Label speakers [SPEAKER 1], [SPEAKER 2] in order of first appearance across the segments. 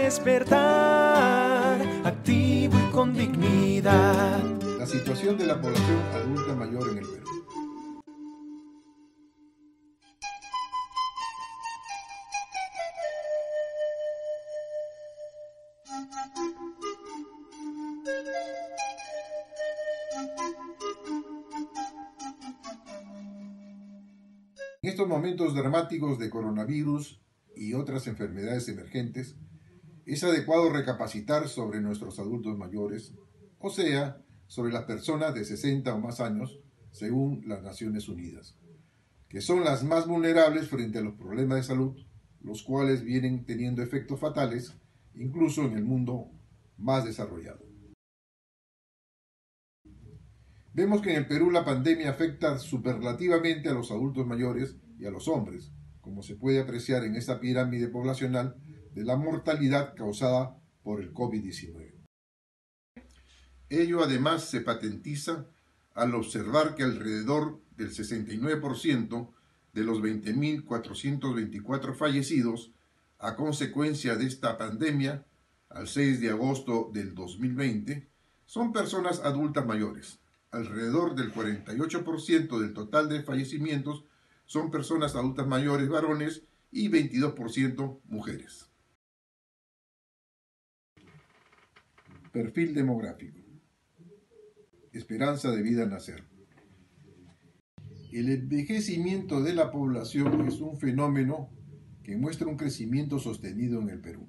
[SPEAKER 1] despertar, activo y con dignidad.
[SPEAKER 2] La situación de la población adulta mayor en el Perú. En estos momentos dramáticos de coronavirus y otras enfermedades emergentes, es adecuado recapacitar sobre nuestros adultos mayores, o sea, sobre las personas de 60 o más años, según las Naciones Unidas, que son las más vulnerables frente a los problemas de salud, los cuales vienen teniendo efectos fatales, incluso en el mundo más desarrollado. Vemos que en el Perú la pandemia afecta superlativamente a los adultos mayores y a los hombres, como se puede apreciar en esta pirámide poblacional de la mortalidad causada por el COVID-19. Ello además se patentiza al observar que alrededor del 69% de los 20.424 fallecidos a consecuencia de esta pandemia, al 6 de agosto del 2020, son personas adultas mayores. Alrededor del 48% del total de fallecimientos son personas adultas mayores varones y 22% mujeres. Perfil demográfico. Esperanza de vida al nacer. El envejecimiento de la población es un fenómeno que muestra un crecimiento sostenido en el Perú.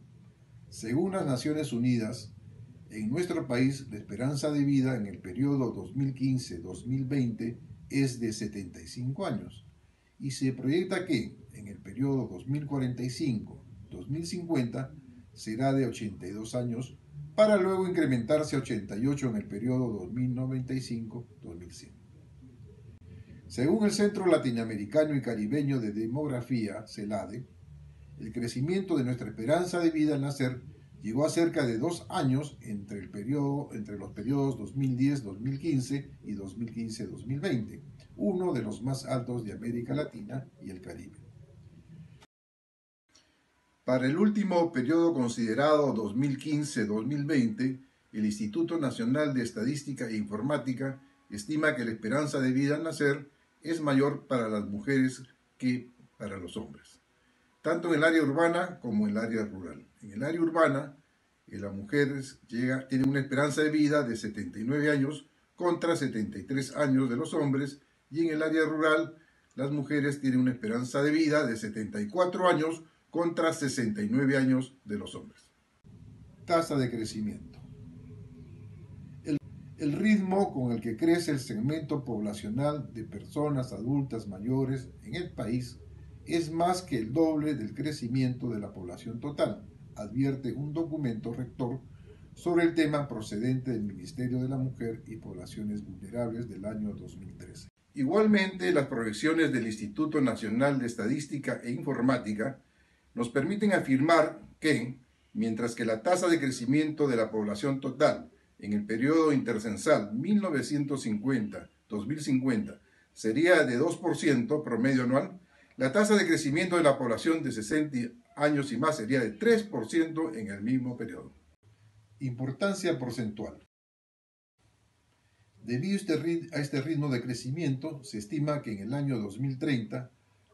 [SPEAKER 2] Según las Naciones Unidas, en nuestro país la esperanza de vida en el periodo 2015-2020 es de 75 años y se proyecta que en el periodo 2045-2050 será de 82 años para luego incrementarse a 88 en el periodo 2095-2100. Según el Centro Latinoamericano y Caribeño de Demografía, CELADE, el crecimiento de nuestra esperanza de vida al nacer llegó a cerca de 2 años entre los periodos 2010-2015 y 2015-2020, uno de los más altos de América Latina y el Caribe. Para el último periodo considerado 2015-2020, el Instituto Nacional de Estadística e Informática estima que la esperanza de vida al nacer es mayor para las mujeres que para los hombres, tanto en el área urbana como en el área rural. En el área urbana, las mujeres tienen una esperanza de vida de 79 años contra 73 años de los hombres, y en el área rural, las mujeres tienen una esperanza de vida de 74 años contra 69 años de los hombres. Tasa de crecimiento. El ritmo con el que crece el segmento poblacional de personas adultas mayores en el país es más que el doble del crecimiento de la población total, advierte un documento rector sobre el tema procedente del Ministerio de la Mujer y Poblaciones Vulnerables del año 2013. Igualmente, las proyecciones del Instituto Nacional de Estadística e Informática nos permiten afirmar que, mientras que la tasa de crecimiento de la población total en el periodo intercensal 1950-2050 sería de 2% promedio anual, la tasa de crecimiento de la población de 60 años y más sería de 3% en el mismo periodo. Importancia porcentual. Debido a este ritmo de crecimiento, se estima que en el año 2030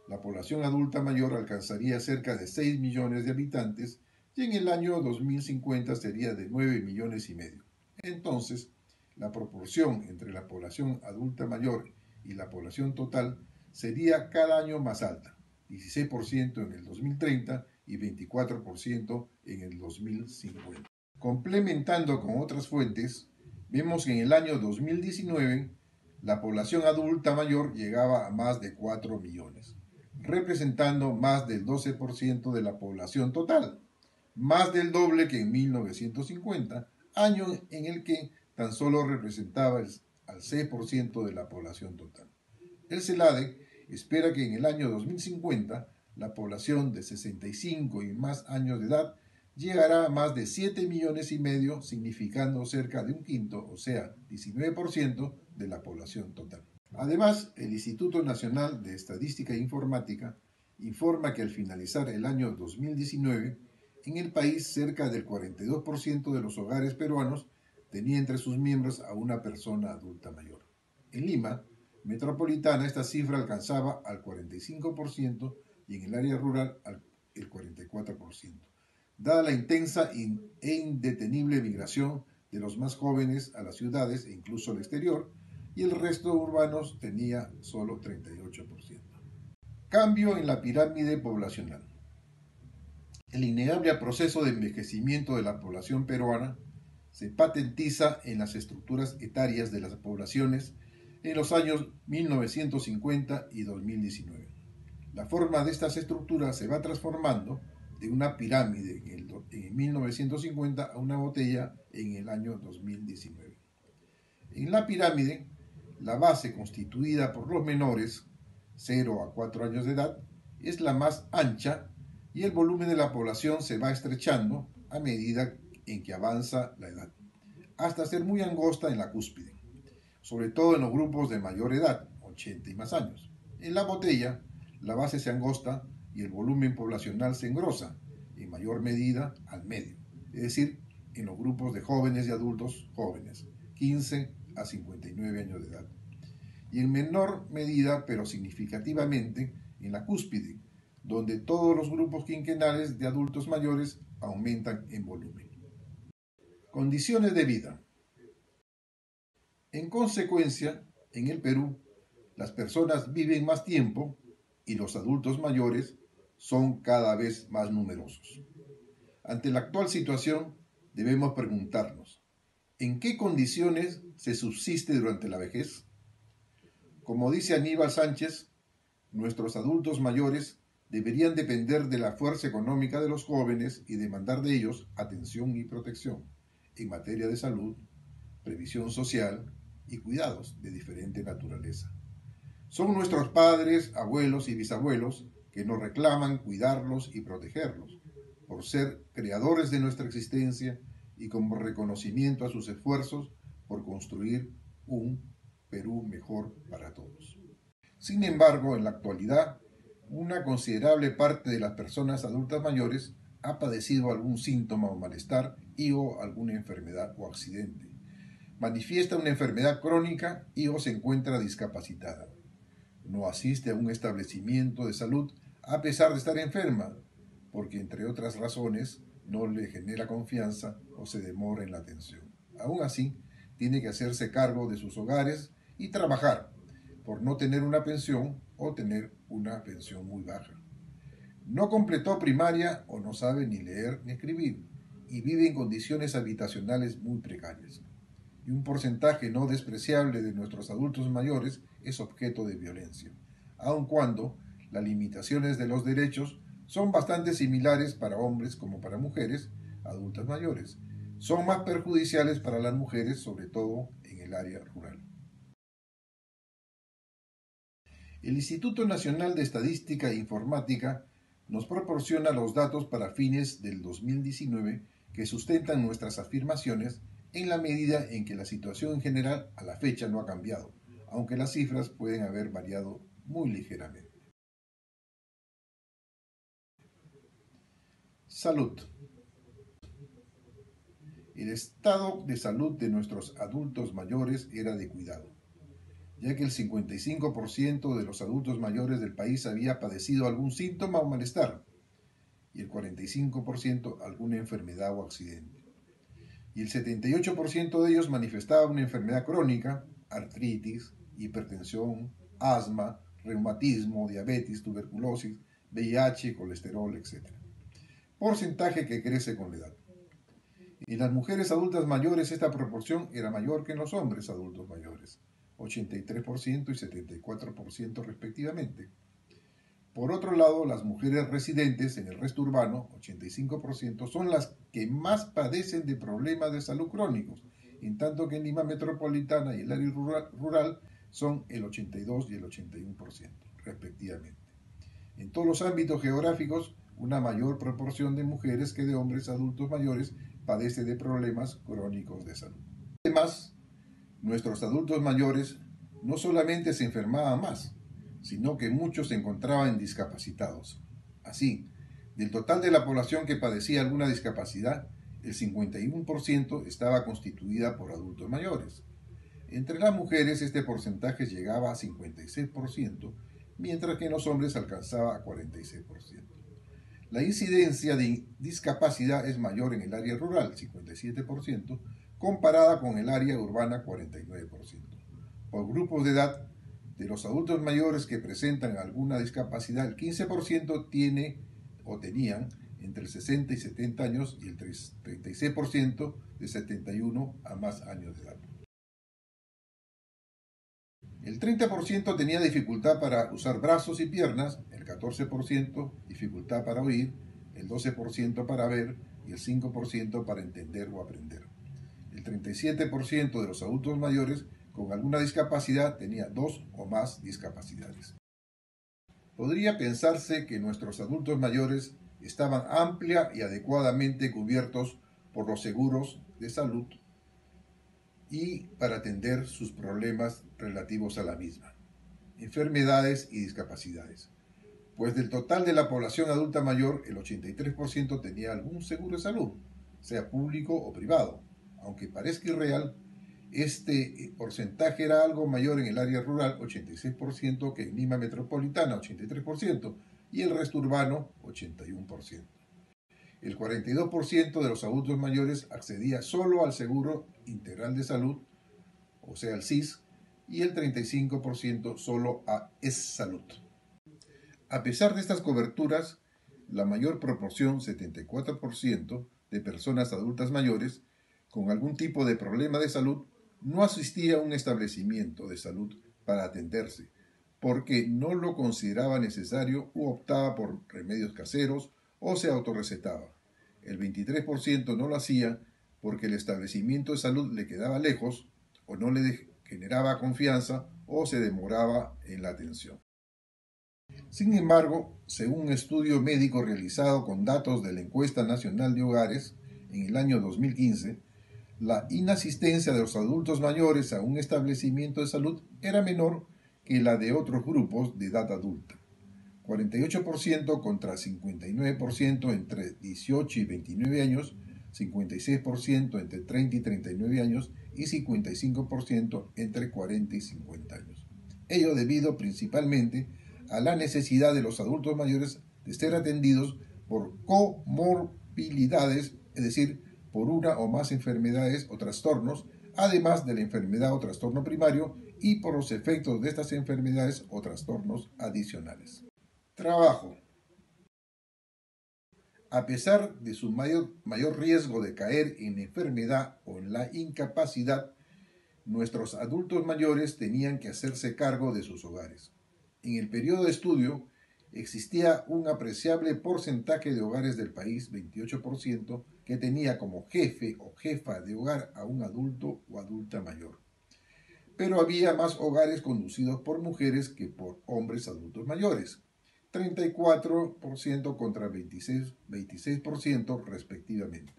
[SPEAKER 2] la población adulta mayor alcanzaría cerca de 6 millones de habitantes y en el año 2050 sería de 9 millones y medio. Entonces, la proporción entre la población adulta mayor y la población total sería cada año más alta, 16% en el 2030 y 24% en el 2050. Complementando con otras fuentes, vemos que en el año 2019 la población adulta mayor llegaba a más de 4 millones, representando más del 12% de la población total, más del doble que en 1950, año en el que tan solo representaba al 6% de la población total. El CELADE espera que en el año 2050 la población de 65 y más años de edad llegará a más de 7 millones y medio, significando cerca de un quinto, o sea, 19% de la población total. Además, el Instituto Nacional de Estadística e Informática informa que al finalizar el año 2019, En el país, cerca del 42% de los hogares peruanos tenía entre sus miembros a una persona adulta mayor. En Lima metropolitana, esta cifra alcanzaba al 45% y en el área rural el 44%. Dada la intensa e indetenible migración de los más jóvenes a las ciudades e incluso al exterior, y el resto de urbanos tenía solo 38%. Cambio en la pirámide poblacional. El innegable proceso de envejecimiento de la población peruana se patentiza en las estructuras etarias de las poblaciones en los años 1950 y 2019. La forma de estas estructuras se va transformando de una pirámide en 1950 a una botella en el año 2019. En la pirámide, la base constituida por los menores, 0 a 4 años de edad, es la más ancha y el volumen de la población se va estrechando a medida en que avanza la edad, hasta ser muy angosta en la cúspide, sobre todo en los grupos de mayor edad, 80 y más años. En la botella, la base se angosta y el volumen poblacional se engrosa, en mayor medida al medio, es decir, en los grupos de jóvenes y adultos jóvenes, 15 a 59 años de edad, y en menor medida, pero significativamente, en la cúspide, donde todos los grupos quinquenales de adultos mayores aumentan en volumen. Condiciones de vida. En consecuencia, en el Perú, las personas viven más tiempo y los adultos mayores son cada vez más numerosos. Ante la actual situación, debemos preguntarnos, ¿en qué condiciones se subsiste durante la vejez? Como dice Aníbal Sánchez, nuestros adultos mayores deberían depender de la fuerza económica de los jóvenes y demandar de ellos atención y protección en materia de salud, previsión social y cuidados de diferente naturaleza. Son nuestros padres, abuelos y bisabuelos que nos reclaman cuidarlos y protegerlos, por ser creadores de nuestra existencia y como reconocimiento a sus esfuerzos por construir un Perú mejor para todos. Sin embargo, en la actualidad, una considerable parte de las personas adultas mayores ha padecido algún síntoma o malestar y o alguna enfermedad o accidente. Manifiesta una enfermedad crónica y o se encuentra discapacitada. No asiste a un establecimiento de salud a pesar de estar enferma, porque entre otras razones no le genera confianza o se demora en la atención. Aún así, tiene que hacerse cargo de sus hogares y trabajar por no tener una pensión o tener una pensión muy baja. No completó primaria o no sabe ni leer ni escribir y vive en condiciones habitacionales muy precarias. Y un porcentaje no despreciable de nuestros adultos mayores es objeto de violencia, aun cuando las limitaciones de los derechos son bastante similares para hombres como para mujeres adultas mayores. Son más perjudiciales para las mujeres, sobre todo en el área rural. El Instituto Nacional de Estadística e Informática nos proporciona los datos para fines del 2019 que sustentan nuestras afirmaciones en la medida en que la situación en general a la fecha no ha cambiado, aunque las cifras pueden haber variado muy ligeramente. Salud. El estado de salud de nuestros adultos mayores era de cuidado, ya que el 55% de los adultos mayores del país había padecido algún síntoma o malestar, y el 45% alguna enfermedad o accidente. Y el 78% de ellos manifestaba una enfermedad crónica, artritis, hipertensión, asma, reumatismo, diabetes, tuberculosis, VIH, colesterol, etc. Porcentaje que crece con la edad. En las mujeres adultas mayores esta proporción era mayor que en los hombres adultos mayores, 83% y 74% respectivamente. Por otro lado, las mujeres residentes en el resto urbano, 85%, son las que más padecen de problemas de salud crónicos, en tanto que en Lima metropolitana y el área rural son el 82 y el 81%, respectivamente. En todos los ámbitos geográficos, una mayor proporción de mujeres que de hombres adultos mayores padece de problemas crónicos de salud. Además, nuestros adultos mayores no solamente se enfermaban más, sino que muchos se encontraban discapacitados. Así, Del total de la población que padecía alguna discapacidad, el 51% estaba constituida por adultos mayores. Entre las mujeres este porcentaje llegaba a 56%, mientras que en los hombres alcanzaba a 46%. La incidencia de discapacidad es mayor en el área rural, 57%, comparada con el área urbana, 49%. Por grupos de edad, de los adultos mayores que presentan alguna discapacidad, el 15% tiene o tenían entre 60 y 70 años y el 36% de 71 a más años de edad. El 30% tenía dificultad para usar brazos y piernas, el 14% dificultad para oír, el 12% para ver y el 5% para entender o aprender. El 37% de los adultos mayores con alguna discapacidad tenía 2 o más discapacidades. Podría pensarse que nuestros adultos mayores estaban amplia y adecuadamente cubiertos por los seguros de salud y para atender sus problemas relativos a la misma, enfermedades y discapacidades. Pues del total de la población adulta mayor, el 83% tenía algún seguro de salud, sea público o privado. Aunque parezca irreal, este porcentaje era algo mayor en el área rural, 86%, que en Lima metropolitana, 83%, y el resto urbano, 81%. El 42% de los adultos mayores accedía solo al Seguro Integral de Salud, o sea, el SIS, y el 35% solo a EsSalud. A pesar de estas coberturas, la mayor proporción, 74%, de personas adultas mayores con algún tipo de problema de salud no asistía a un establecimiento de salud para atenderse, porque no lo consideraba necesario u optaba por remedios caseros o se autorrecetaba. El 23% no lo hacía porque el establecimiento de salud le quedaba lejos o no le generaba confianza o se demoraba en la atención. Sin embargo, según un estudio médico realizado con datos de la Encuesta Nacional de Hogares en el año 2015, la inasistencia de los adultos mayores a un establecimiento de salud era menor que la de otros grupos de edad adulta. 48% contra 59% entre 18 y 29 años, 56% entre 30 y 39 años y 55% entre 40 y 50 años. Ello debido principalmente a la necesidad de los adultos mayores de ser atendidos por comorbilidades, es decir, por una o más enfermedades o trastornos, además de la enfermedad o trastorno primario y por los efectos de estas enfermedades o trastornos adicionales. Trabajo. A pesar de su mayor riesgo de caer en la enfermedad o en la incapacidad, nuestros adultos mayores tenían que hacerse cargo de sus hogares. En el periodo de estudio existía un apreciable porcentaje de hogares del país, 28%, que tenía como jefe o jefa de hogar a un adulto o adulta mayor. Pero había más hogares conducidos por mujeres que por hombres adultos mayores, 34% contra 26% respectivamente.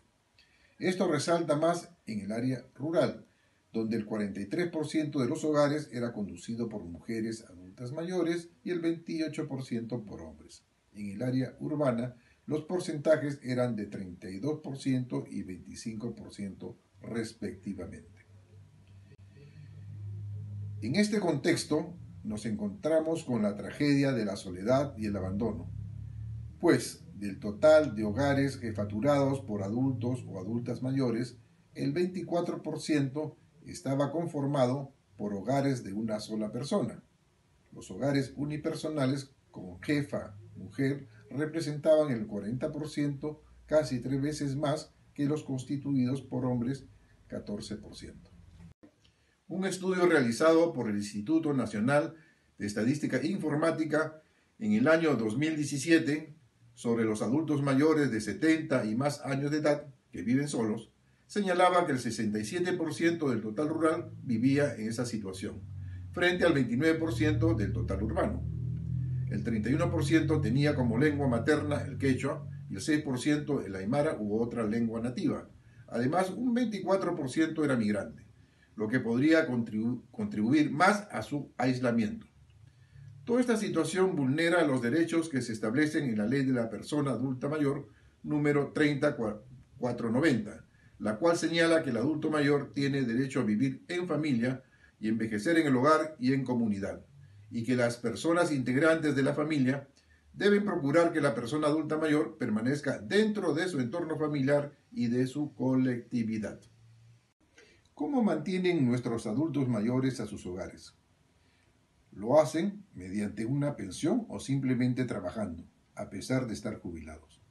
[SPEAKER 2] Esto resalta más en el área rural, donde el 43% de los hogares era conducido por mujeres adultas mayores y el 28% por hombres. En el área urbana, los porcentajes eran de 32% y 25% respectivamente. En este contexto, nos encontramos con la tragedia de la soledad y el abandono, pues del total de hogares jefaturados por adultos o adultas mayores, el 24% estaba conformado por hogares de una sola persona. Los hogares unipersonales con jefa, mujer, representaban el 40%, casi 3 veces más que los constituidos por hombres, 14%. Un estudio realizado por el Instituto Nacional de Estadística e Informática en el año 2017 sobre los adultos mayores de 70 y más años de edad que viven solos, señalaba que el 67% del total rural vivía en esa situación, frente al 29% del total urbano. El 31% tenía como lengua materna el quechua y el 6% el aymara u otra lengua nativa. Además, un 24% era migrante, lo que podría contribuir más a su aislamiento. Toda esta situación vulnera los derechos que se establecen en la Ley de la Persona Adulta Mayor número 30490, la cual señala que el adulto mayor tiene derecho a vivir en familia y envejecer en el hogar y en comunidad, y que las personas integrantes de la familia deben procurar que la persona adulta mayor permanezca dentro de su entorno familiar y de su colectividad. ¿Cómo mantienen nuestros adultos mayores a sus hogares? Lo hacen mediante una pensión o simplemente trabajando, a pesar de estar jubilados.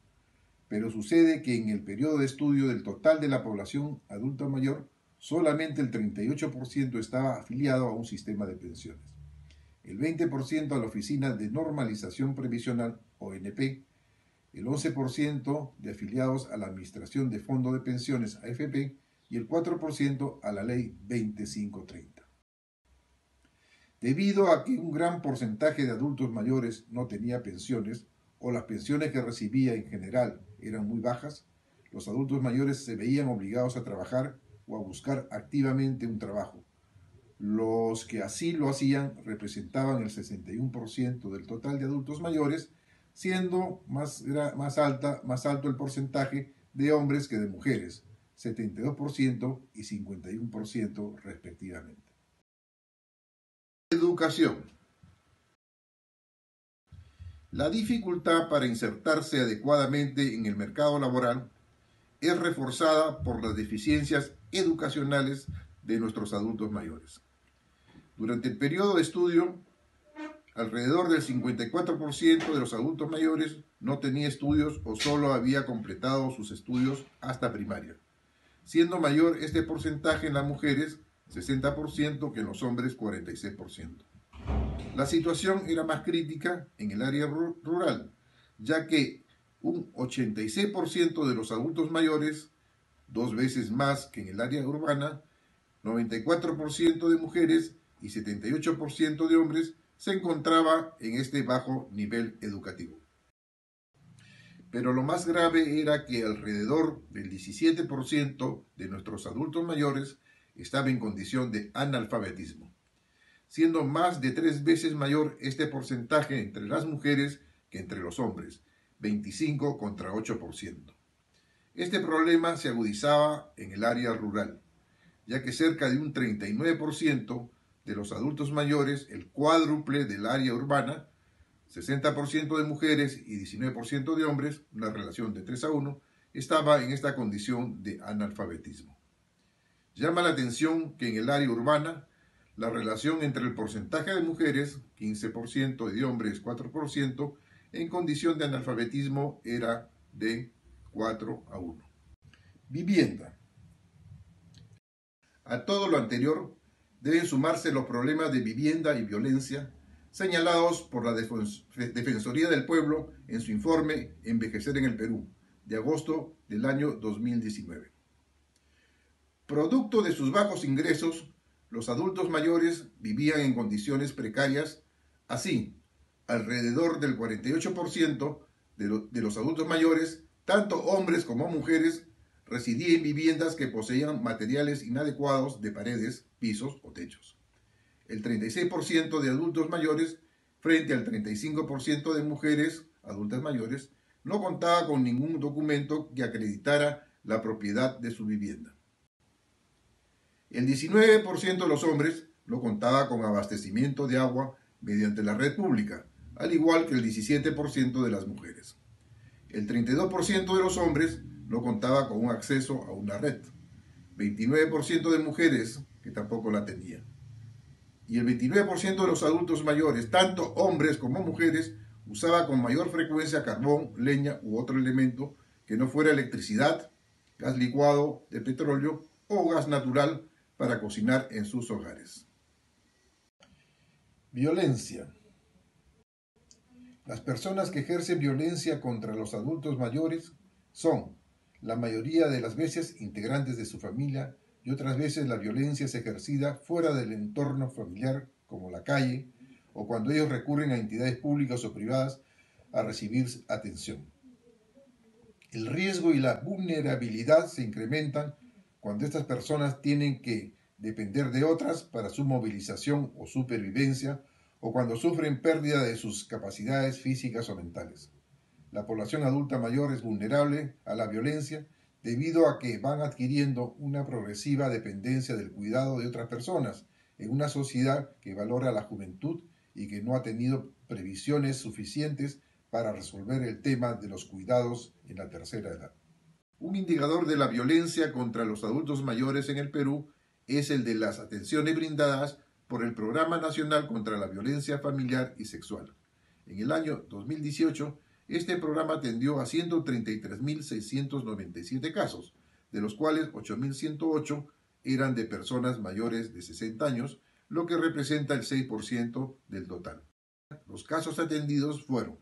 [SPEAKER 2] Pero sucede que en el periodo de estudio del total de la población adulta mayor, solamente el 38% estaba afiliado a un sistema de pensiones, el 20% a la Oficina de Normalización Previsional, ONP, el 11% de afiliados a la Administración de Fondo de Pensiones, AFP, y el 4% a la Ley 2530. Debido a que un gran porcentaje de adultos mayores no tenía pensiones, o las pensiones que recibía en general eran muy bajas, los adultos mayores se veían obligados a trabajar o a buscar activamente un trabajo. Los que así lo hacían representaban el 61% del total de adultos mayores, siendo más alto el porcentaje de hombres que de mujeres, 72% y 51% respectivamente. Educación. La dificultad para insertarse adecuadamente en el mercado laboral es reforzada por las deficiencias educacionales de nuestros adultos mayores. Durante el periodo de estudio, alrededor del 54% de los adultos mayores no tenía estudios o solo había completado sus estudios hasta primaria, siendo mayor este porcentaje en las mujeres, 60%, que en los hombres, 46%. La situación era más crítica en el área rural, ya que un 86% de los adultos mayores, 2 veces más que en el área urbana, 94% de mujeres y 78% de hombres se encontraba en este bajo nivel educativo. Pero lo más grave era que alrededor del 17% de nuestros adultos mayores estaba en condición de analfabetismo, siendo más de 3 veces mayor este porcentaje entre las mujeres que entre los hombres, 25 contra 8%. Este problema se agudizaba en el área rural, ya que cerca de un 39% de los adultos mayores, el cuádruple del área urbana, 60% de mujeres y 19% de hombres, una relación de 3-1, estaba en esta condición de analfabetismo. Llama la atención que en el área urbana, la relación entre el porcentaje de mujeres, 15%, y de hombres, 4%, en condición de analfabetismo era de 4-1. Vivienda. A todo lo anterior deben sumarse los problemas de vivienda y violencia señalados por la Defensoría del Pueblo en su informe Envejecer en el Perú, de agosto del año 2019. Producto de sus bajos ingresos, los adultos mayores vivían en condiciones precarias. Así, alrededor del 48% de los adultos mayores, tanto hombres como mujeres, residían en viviendas que poseían materiales inadecuados de paredes, pisos o techos. El 36% de adultos mayores, frente al 35% de mujeres adultas mayores, no contaba con ningún documento que acreditara la propiedad de su vivienda. El 19% de los hombres no contaba con abastecimiento de agua mediante la red pública, al igual que el 17% de las mujeres. El 32% de los hombres no contaba con un acceso a una red, 29% de mujeres que tampoco la tenían. Y el 29% de los adultos mayores, tanto hombres como mujeres, usaba con mayor frecuencia carbón, leña u otro elemento que no fuera electricidad, gas licuado de petróleo o gas natural para cocinar en sus hogares. Violencia. Las personas que ejercen violencia contra los adultos mayores son, la mayoría de las veces, integrantes de su familia, y otras veces la violencia es ejercida fuera del entorno familiar, como la calle, o cuando ellos recurren a entidades públicas o privadas a recibir atención. El riesgo y la vulnerabilidad se incrementan cuando estas personas tienen que depender de otras para su movilización o supervivencia, o cuando sufren pérdida de sus capacidades físicas o mentales. La población adulta mayor es vulnerable a la violencia debido a que van adquiriendo una progresiva dependencia del cuidado de otras personas en una sociedad que valora la juventud y que no ha tenido previsiones suficientes para resolver el tema de los cuidados en la tercera edad. Un indicador de la violencia contra los adultos mayores en el Perú es el de las atenciones brindadas por el Programa Nacional contra la Violencia Familiar y Sexual. En el año 2018, este programa atendió a 133.697 casos, de los cuales 8.108 eran de personas mayores de 60 años, lo que representa el 6% del total. Los casos atendidos fueron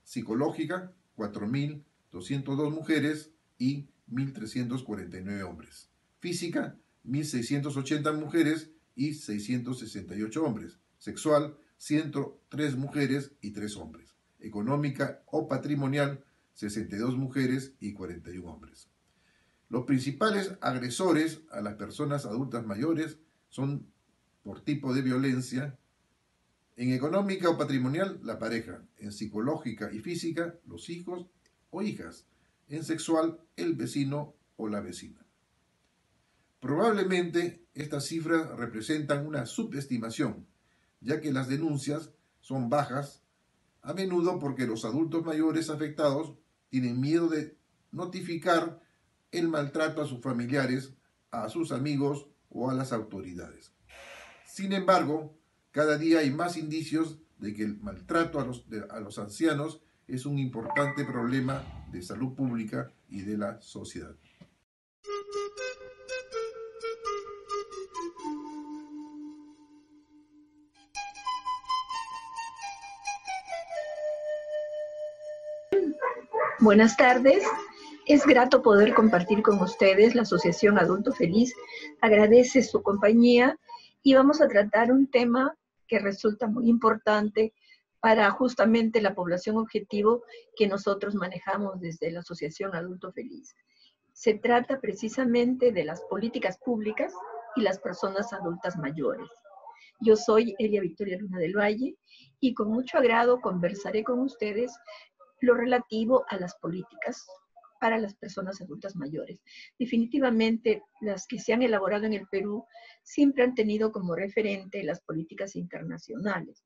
[SPEAKER 2] psicológica, 4.202 mujeres y 1.349 hombres. Física, 1.680 mujeres y 668 hombres. Sexual, 103 mujeres y 3 hombres. Económica o patrimonial, 62 mujeres y 41 hombres. Los principales agresores a las personas adultas mayores son por tipo de violencia. En económica o patrimonial, la pareja. En psicológica y física, los hijos o hijas. En sexual, el vecino o la vecina. Probablemente estas cifras representan una subestimación, ya que las denuncias son bajas, a menudo porque los adultos mayores afectados tienen miedo de notificar el maltrato a sus familiares, a sus amigos o a las autoridades. Sin embargo, cada día hay más indicios de que el maltrato a los ancianos es un importante problema de salud pública y de la sociedad.
[SPEAKER 3] Buenas tardes. Es grato poder compartir con ustedes. La Asociación Adulto Feliz agradece su compañía y vamos a tratar un tema que resulta muy importante para justamente la población objetivo que nosotros manejamos desde la Asociación Adulto Feliz. Se trata precisamente de las políticas públicas y las personas adultas mayores. Yo soy Elia Victoria Luna del Valle y con mucho agrado conversaré con ustedes lo relativo a las políticas para las personas adultas mayores. Definitivamente, las que se han elaborado en el Perú siempre han tenido como referente las políticas internacionales.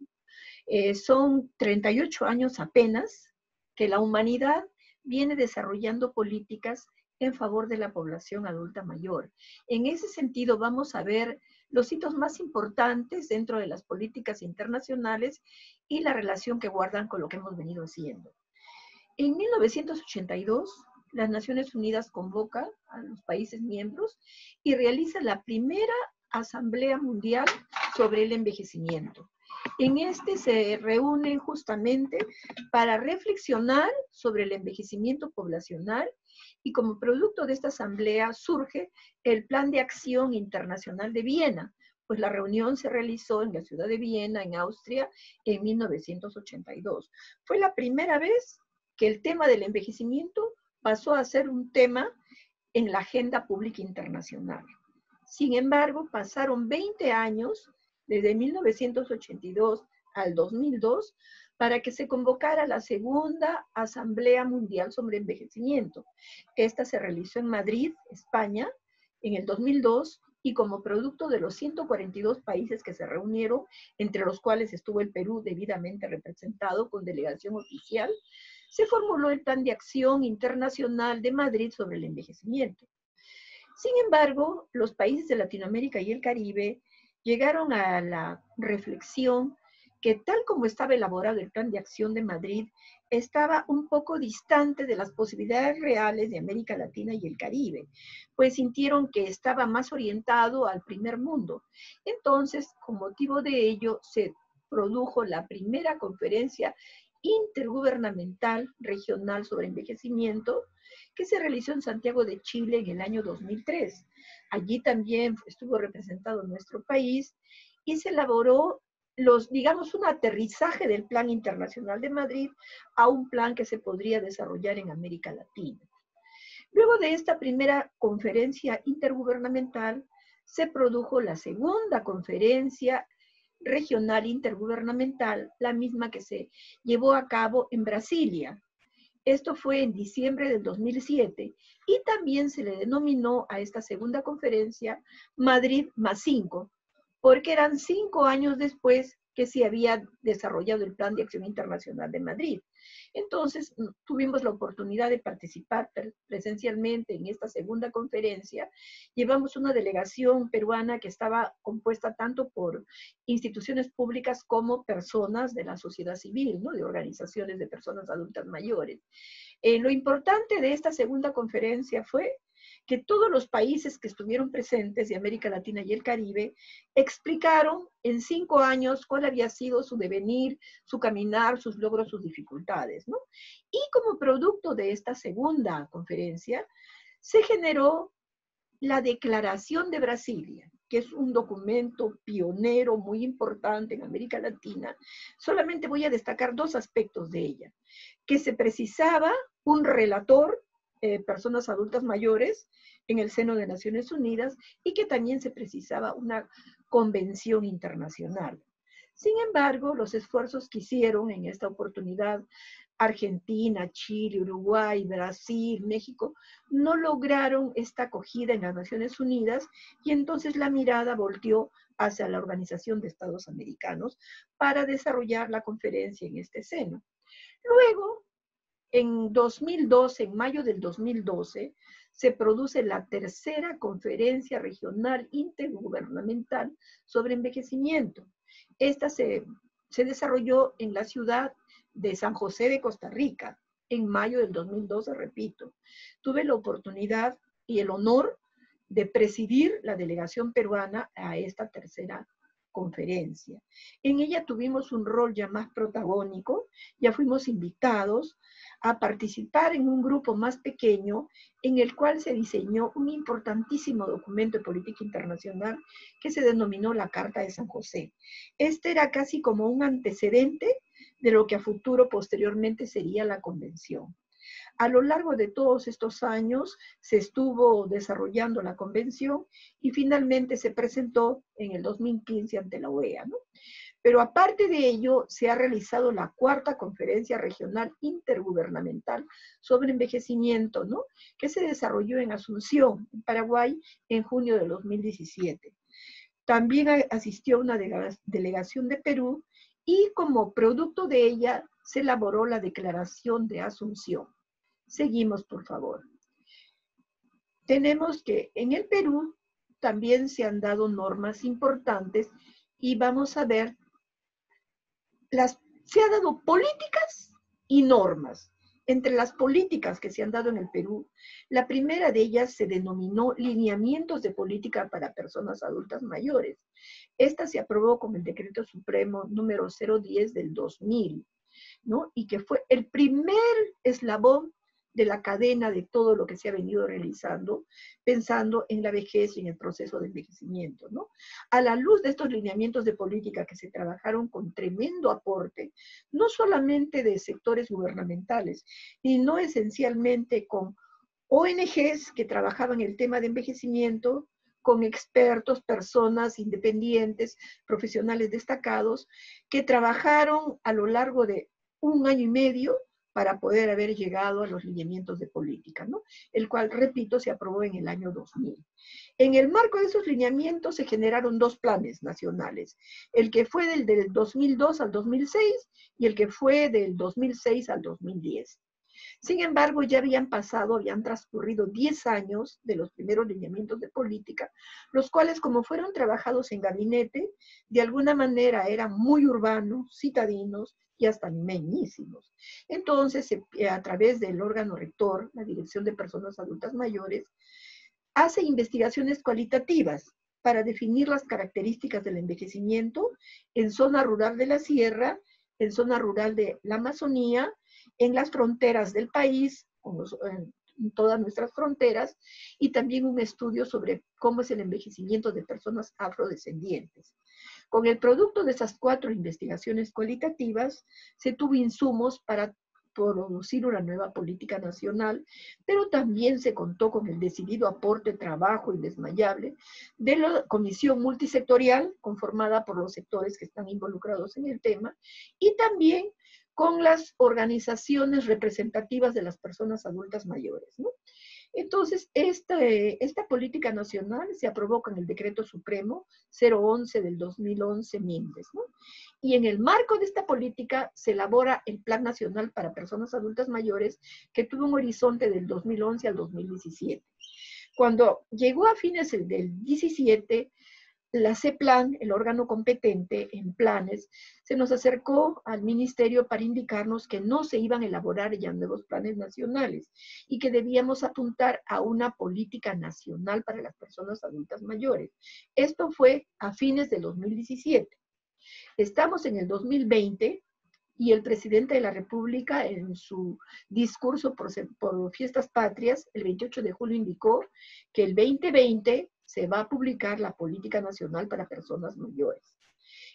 [SPEAKER 3] Son 38 años apenas que la humanidad viene desarrollando políticas en favor de la población adulta mayor. En ese sentido, vamos a ver los hitos más importantes dentro de las políticas internacionales y la relación que guardan con lo que hemos venido haciendo. En 1982, las Naciones Unidas convoca a los países miembros y realiza la primera Asamblea Mundial sobre el Envejecimiento. En este se reúnen justamente para reflexionar sobre el envejecimiento poblacional y como producto de esta asamblea surge el Plan de Acción Internacional de Viena, pues la reunión se realizó en la ciudad de Viena, en Austria, en 1982. Fue la primera vez que el tema del envejecimiento pasó a ser un tema en la agenda pública internacional. Sin embargo, pasaron 20 años, desde 1982 al 2002, para que se convocara la segunda Asamblea Mundial sobre Envejecimiento. Esta se realizó en Madrid, España, en el 2002, y como producto de los 142 países que se reunieron, entre los cuales estuvo el Perú debidamente representado con delegación oficial, se formuló el Plan de Acción Internacional de Madrid sobre el Envejecimiento. Sin embargo, los países de Latinoamérica y el Caribe llegaron a la reflexión que tal como estaba elaborado el Plan de Acción de Madrid, estaba un poco distante de las posibilidades reales de América Latina y el Caribe, pues sintieron que estaba más orientado al primer mundo. Entonces, con motivo de ello, se produjo la primera conferencia intergubernamental regional sobre envejecimiento que se realizó en Santiago de Chile en el año 2003. Allí también estuvo representado nuestro país y se elaboró un aterrizaje del Plan Internacional de Madrid a un plan que se podría desarrollar en América Latina. Luego de esta primera conferencia intergubernamental, se produjo la segunda conferencia regional intergubernamental, la misma que se llevó a cabo en Brasilia. Esto fue en diciembre del 2007 y también se le denominó a esta segunda conferencia Madrid +5, porque eran 5 años después que se había desarrollado el Plan de Acción Internacional de Madrid. Entonces, tuvimos la oportunidad de participar presencialmente en esta segunda conferencia. Llevamos una delegación peruana que estaba compuesta tanto por instituciones públicas como personas de la sociedad civil, ¿no? De organizaciones de personas adultas mayores. Lo importante de esta segunda conferencia fue que todos los países que estuvieron presentes de América Latina y el Caribe explicaron en 5 años cuál había sido su devenir, su caminar, sus logros, sus dificultades, ¿no? Y como producto de esta segunda conferencia, se generó la Declaración de Brasilia, que es un documento pionero muy importante en América Latina. Solamente voy a destacar 2 aspectos de ella, que se precisaba un relator, personas adultas mayores, en el seno de Naciones Unidas, y que también se precisaba una convención internacional. Sin embargo, los esfuerzos que hicieron en esta oportunidad Argentina, Chile, Uruguay, Brasil, México, no lograron esta acogida en las Naciones Unidas y entonces la mirada volteó hacia la Organización de Estados Americanos para desarrollar la conferencia en este seno. Luego, en 2012, en mayo del 2012, se produce la tercera conferencia regional intergubernamental sobre envejecimiento. Esta se desarrolló en la ciudad de San José de Costa Rica, en mayo del 2012, repito. Tuve la oportunidad y el honor de presidir la delegación peruana a esta tercera conferencia. En ella tuvimos un rol ya más protagónico, ya fuimos invitados a participar en un grupo más pequeño en el cual se diseñó un importantísimo documento de política internacional que se denominó la Carta de San José. Este era casi como un antecedente de lo que a futuro posteriormente sería la convención. A lo largo de todos estos años se estuvo desarrollando la convención y finalmente se presentó en el 2015 ante la OEA, ¿no? Pero aparte de ello, se ha realizado la 4ª Conferencia Regional Intergubernamental sobre Envejecimiento, ¿no? Que se desarrolló en Asunción, en Paraguay, en junio de 2017. También asistió una delegación de Perú y como producto de ella se elaboró la Declaración de Asunción. Seguimos, por favor. Tenemos que en el Perú también se han dado normas importantes y vamos a ver, se han dado políticas y normas. Entre las políticas que se han dado en el Perú, la primera de ellas se denominó Lineamientos de Política para Personas Adultas Mayores. Esta se aprobó con el Decreto Supremo número 010 del 2000, ¿no? Y que fue el primer eslabón de la cadena de todo lo que se ha venido realizando, pensando en la vejez y en el proceso de envejecimiento, ¿no? A la luz de estos lineamientos de política que se trabajaron con tremendo aporte, no solamente de sectores gubernamentales, sino esencialmente con ONGs que trabajaban el tema de envejecimiento, con expertos, personas independientes, profesionales destacados, que trabajaron a lo largo de 1 año y medio para poder haber llegado a los lineamientos de política, ¿no? El cual, repito, se aprobó en el año 2000. En el marco de esos lineamientos se generaron 2 planes nacionales, el que fue del 2002 al 2006 y el que fue del 2006 al 2010. Sin embargo, ya habían transcurrido 10 años de los primeros lineamientos de política, los cuales, como fueron trabajados en gabinete, de alguna manera eran muy urbanos, citadinos y hasta limeñísimos. Entonces, a través del órgano rector, la Dirección de Personas Adultas Mayores, hace investigaciones cualitativas para definir las características del envejecimiento en zona rural de la sierra, en zona rural de la Amazonía, en las fronteras del país, en todas nuestras fronteras, y también un estudio sobre cómo es el envejecimiento de personas afrodescendientes. Con el producto de esas 4 investigaciones cualitativas, se tuvo insumos para producir una nueva política nacional, pero también se contó con el decidido aporte, trabajo indesmayable de la comisión multisectorial conformada por los sectores que están involucrados en el tema y también con las organizaciones representativas de las personas adultas mayores, ¿no? Entonces, esta política nacional se aprobó con el Decreto Supremo 011 del 2011 MIMBES, ¿no? Y en el marco de esta política se elabora el Plan Nacional para Personas Adultas Mayores, que tuvo un horizonte del 2011 al 2017. Cuando llegó a fines del 17, la CEPLAN, el órgano competente en planes, se nos acercó al ministerio para indicarnos que no se iban a elaborar ya nuevos planes nacionales y que debíamos apuntar a una política nacional para las personas adultas mayores. Esto fue a fines del 2017. Estamos en el 2020 y el presidente de la República en su discurso por Fiestas Patrias, el 28 de julio, indicó que el 2020 se va a publicar la Política Nacional para Personas Mayores.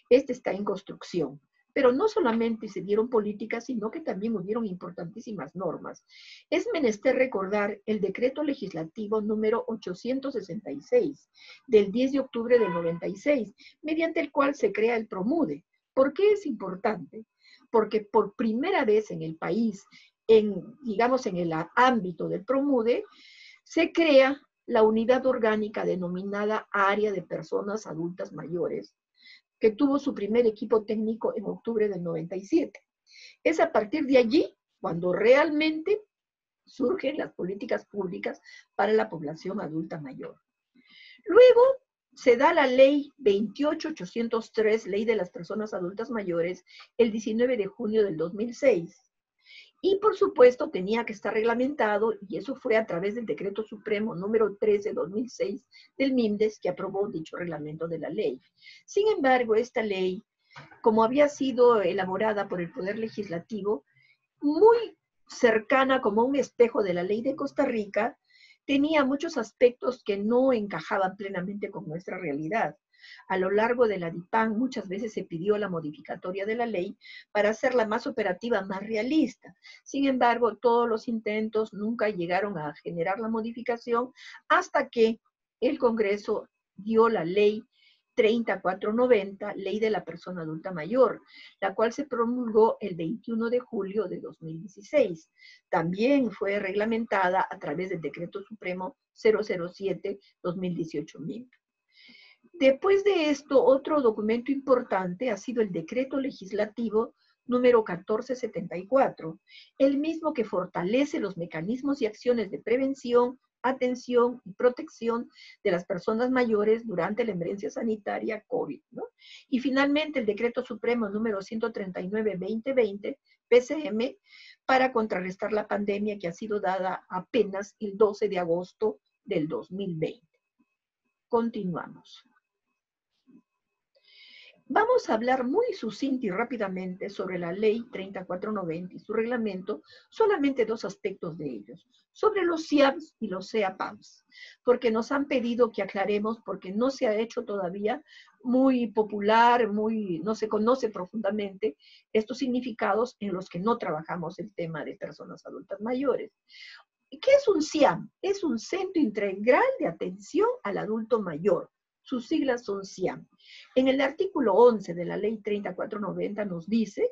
[SPEAKER 3] Este está en construcción, pero no solamente se dieron políticas, sino que también hubieron importantísimas normas. Es menester recordar el decreto legislativo número 866 del 10 de octubre del 96, mediante el cual se crea el PROMUDE. ¿Por qué es importante? Porque por primera vez en el país, digamos en el ámbito del PROMUDE, se crea la unidad orgánica denominada Área de Personas Adultas Mayores, que tuvo su primer equipo técnico en octubre del 97. Es a partir de allí cuando realmente surgen las políticas públicas para la población adulta mayor. Luego se da la ley 28803, Ley de las Personas Adultas Mayores, el 19 de junio del 2006. Y por supuesto tenía que estar reglamentado, y eso fue a través del Decreto Supremo número 13/2006 del MIMDES, que aprobó dicho reglamento de la ley. Sin embargo, esta ley, como había sido elaborada por el Poder Legislativo, muy cercana como un espejo de la ley de Costa Rica, tenía muchos aspectos que no encajaban plenamente con nuestra realidad. A lo largo de la DIPAN muchas veces se pidió la modificatoria de la ley para hacerla más operativa, más realista. Sin embargo, todos los intentos nunca llegaron a generar la modificación hasta que el Congreso dio la ley 3490, Ley de la Persona Adulta Mayor, la cual se promulgó el 21 de julio de 2016. También fue reglamentada a través del Decreto Supremo 007/2018 MIP. Después de esto, otro documento importante ha sido el Decreto Legislativo número 1474, el mismo que fortalece los mecanismos y acciones de prevención, atención y protección de las personas mayores durante la emergencia sanitaria COVID, ¿no? Y finalmente el Decreto Supremo número 139/2020, PCM, para contrarrestar la pandemia que ha sido dada apenas el 12 de agosto del 2020. Continuamos. Vamos a hablar muy sucinta y rápidamente sobre la Ley 3490 y su reglamento, solamente dos aspectos de ellos, sobre los CIAPS y los CEAPAMS, porque nos han pedido que aclaremos, porque no se ha hecho todavía muy popular, no se conoce profundamente estos significados en los que no trabajamos el tema de personas adultas mayores. ¿Qué es un CIAM? Es un Centro Integral de Atención al Adulto Mayor. Sus siglas son CIAM. En el artículo 11 de la Ley 3490 nos dice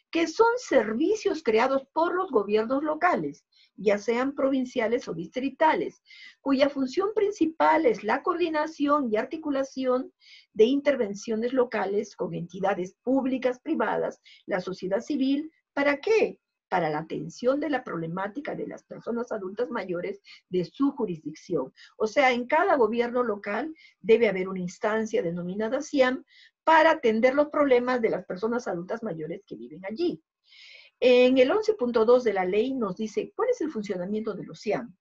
[SPEAKER 3] que son servicios creados por los gobiernos locales, ya sean provinciales o distritales, cuya función principal es la coordinación y articulación de intervenciones locales con entidades públicas, privadas, la sociedad civil. ¿Para qué? Para la atención de la problemática de las personas adultas mayores de su jurisdicción. O sea, en cada gobierno local debe haber una instancia denominada CIAM para atender los problemas de las personas adultas mayores que viven allí. En el 11.2 de la ley nos dice cuál es el funcionamiento de los CIAM.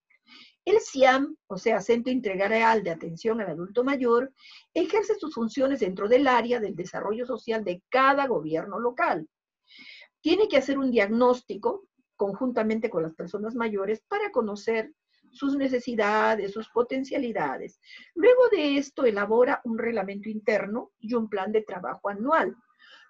[SPEAKER 3] El CIAM, o sea, Centro Integral de Atención al Adulto Mayor, ejerce sus funciones dentro del área del desarrollo social de cada gobierno local. Tiene que hacer un diagnóstico conjuntamente con las personas mayores para conocer sus necesidades, sus potencialidades. Luego de esto elabora un reglamento interno y un plan de trabajo anual,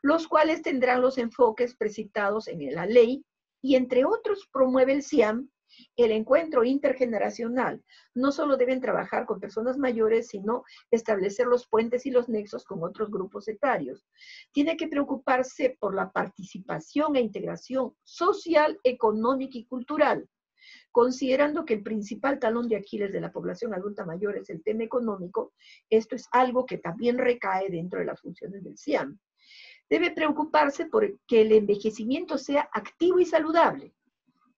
[SPEAKER 3] los cuales tendrán los enfoques precitados en la ley Y entre otros promueve el CIAM el encuentro intergeneracional. No solo deben trabajar con personas mayores, sino establecer los puentes y los nexos con otros grupos etarios. Tiene que preocuparse por la participación e integración social, económica y cultural. Considerando que el principal talón de Aquiles de la población adulta mayor es el tema económico, esto es algo que también recae dentro de las funciones del CIAM. Debe preocuparse por que el envejecimiento sea activo y saludable.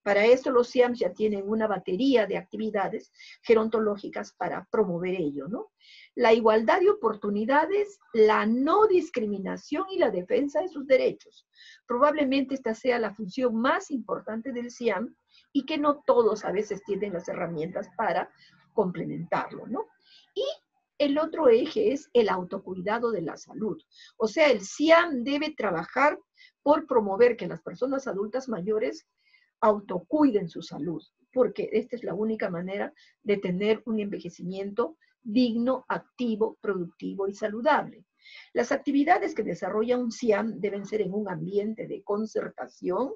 [SPEAKER 3] Para eso los CIAMs ya tienen una batería de actividades gerontológicas para promover ello, ¿no? La igualdad de oportunidades, la no discriminación y la defensa de sus derechos. Probablemente esta sea la función más importante del CIAM y que no todos a veces tienen las herramientas para complementarlo, ¿no? Y el otro eje es el autocuidado de la salud. O sea, el CIAM debe trabajar por promover que las personas adultas mayores autocuiden su salud, porque esta es la única manera de tener un envejecimiento digno, activo, productivo y saludable. Las actividades que desarrolla un CIAM deben ser en un ambiente de concertación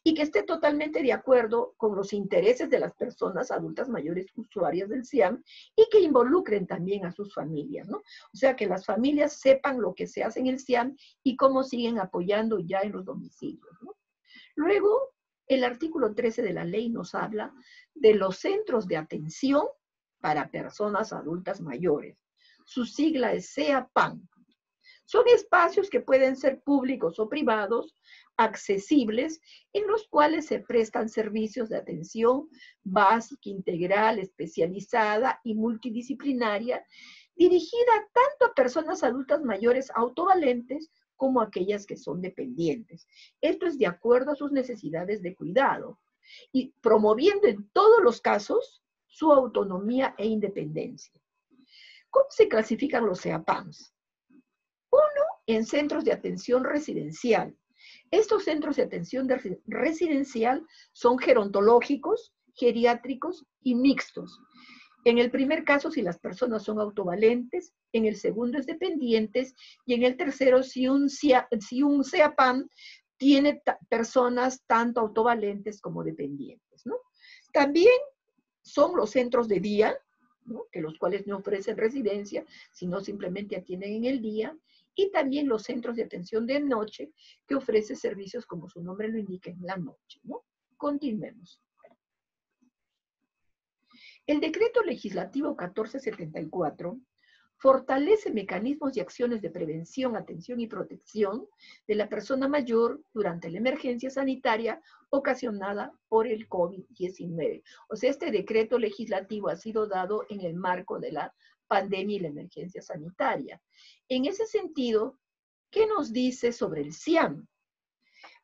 [SPEAKER 3] y que esté totalmente de acuerdo con los intereses de las personas adultas mayores usuarias del CIAM y que involucren también a sus familias, ¿no? O sea, que las familias sepan lo que se hace en el CIAM y cómo siguen apoyando ya en los domicilios, ¿no? Luego, el artículo 13 de la ley nos habla de los centros de atención para personas adultas mayores. Su sigla es CEAPAM. Son espacios que pueden ser públicos o privados, accesibles, en los cuales se prestan servicios de atención básica, integral, especializada y multidisciplinaria, dirigida tanto a personas adultas mayores autovalentes como aquellas que son dependientes. Esto es de acuerdo a sus necesidades de cuidado y promoviendo en todos los casos su autonomía e independencia. ¿Cómo se clasifican los CEAPAMs? Uno, en centros de atención residencial. Estos centros de atención residencial son gerontológicos, geriátricos y mixtos. En el primer caso, si las personas son autovalentes, en el segundo es dependientes, y en el tercero, si un CEAPAM tiene personas tanto autovalentes como dependientes, ¿no? También son los centros de día, ¿no? Que los cuales no ofrecen residencia, sino simplemente atienden en el día, y también los centros de atención de noche, que ofrecen servicios, como su nombre lo indica, en la noche, ¿no? Continuemos. El decreto legislativo 1474 fortalece mecanismos y acciones de prevención, atención y protección de la persona mayor durante la emergencia sanitaria ocasionada por el COVID-19. O sea, este decreto legislativo ha sido dado en el marco de la pandemia y la emergencia sanitaria. En ese sentido, ¿qué nos dice sobre el CIAM?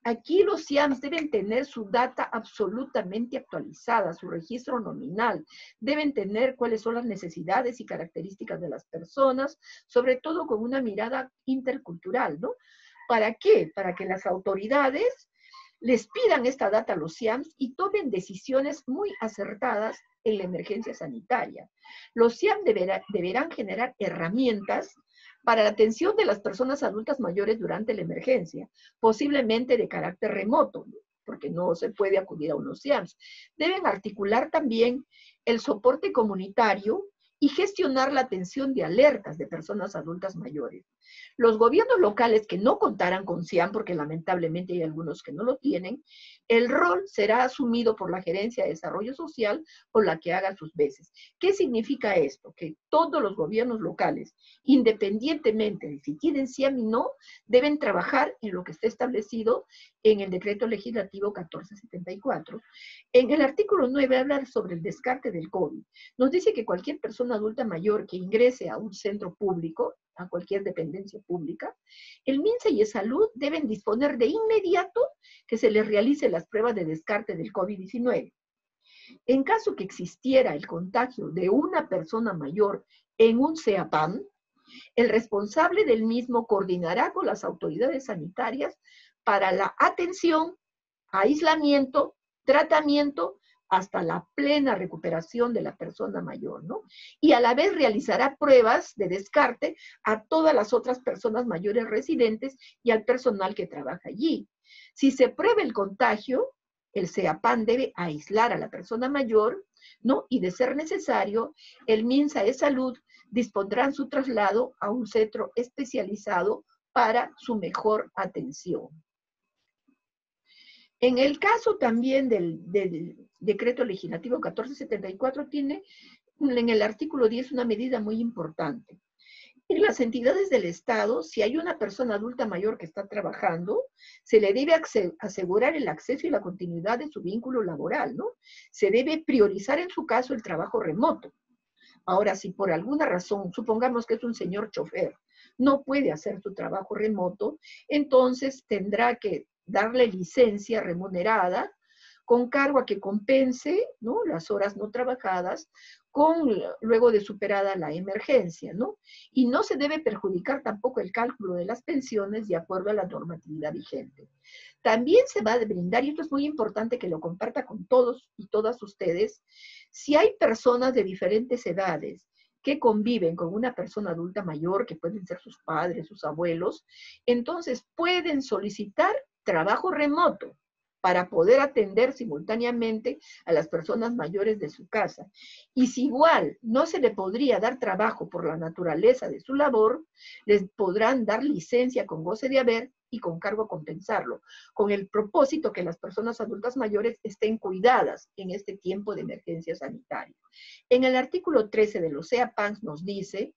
[SPEAKER 3] Aquí los CIAMs deben tener su data absolutamente actualizada, su registro nominal, deben tener cuáles son las necesidades y características de las personas, sobre todo con una mirada intercultural, ¿no? ¿Para qué? Para que las autoridades les pidan esta data a los CIAMs y tomen decisiones muy acertadas en la emergencia sanitaria. Los CIAM deberán generar herramientas para la atención de las personas adultas mayores durante la emergencia, posiblemente de carácter remoto, porque no se puede acudir a unos CIAMs. Deben articular también el soporte comunitario y gestionar la atención de alertas de personas adultas mayores. Los gobiernos locales que no contarán con CIAM, porque lamentablemente hay algunos que no lo tienen, el rol será asumido por la Gerencia de Desarrollo Social o la que haga sus veces. ¿Qué significa esto? Que todos los gobiernos locales, independientemente de si tienen CIAM y no, deben trabajar en lo que está establecido en el decreto legislativo 1474. En el artículo 9 habla sobre el descarte del COVID. Nos dice que cualquier persona adulta mayor que ingrese a un centro público, a cualquier dependencia pública, el MINSA y Salud deben disponer de inmediato que se les realice las pruebas de descarte del COVID-19. En caso que existiera el contagio de una persona mayor en un CEAPAM, el responsable del mismo coordinará con las autoridades sanitarias para la atención, aislamiento, tratamiento, hasta la plena recuperación de la persona mayor, ¿no? Y a la vez realizará pruebas de descarte a todas las otras personas mayores residentes y al personal que trabaja allí. Si se prueba el contagio, El CEAPAN debe aislar a la persona mayor, ¿no? Y de ser necesario, el MINSA de Salud dispondrá su traslado a un centro especializado para su mejor atención. En el caso también del decreto legislativo 1474 tiene en el artículo 10 una medida muy importante. En las entidades del Estado, si hay una persona adulta mayor que está trabajando, se le debe asegurar el acceso y la continuidad de su vínculo laboral, ¿no? Se debe priorizar en su caso el trabajo remoto. Ahora, si por alguna razón, supongamos que es un señor chofer, no puede hacer su trabajo remoto, entonces tendrá que darle licencia remunerada con cargo a que compense, ¿no?, las horas no trabajadas luego de superada la emergencia, ¿no? Y no se debe perjudicar tampoco el cálculo de las pensiones de acuerdo a la normatividad vigente. También se va a brindar, y esto es muy importante que lo comparta con todos y todas ustedes, si hay personas de diferentes edades que conviven con una persona adulta mayor, que pueden ser sus padres, sus abuelos, entonces pueden solicitar trabajo remoto para poder atender simultáneamente a las personas mayores de su casa. Y si igual no se le podría dar trabajo por la naturaleza de su labor, les podrán dar licencia con goce de haber y con cargo a compensarlo, con el propósito que las personas adultas mayores estén cuidadas en este tiempo de emergencia sanitaria. En el artículo 13 de los CEAPANs nos dice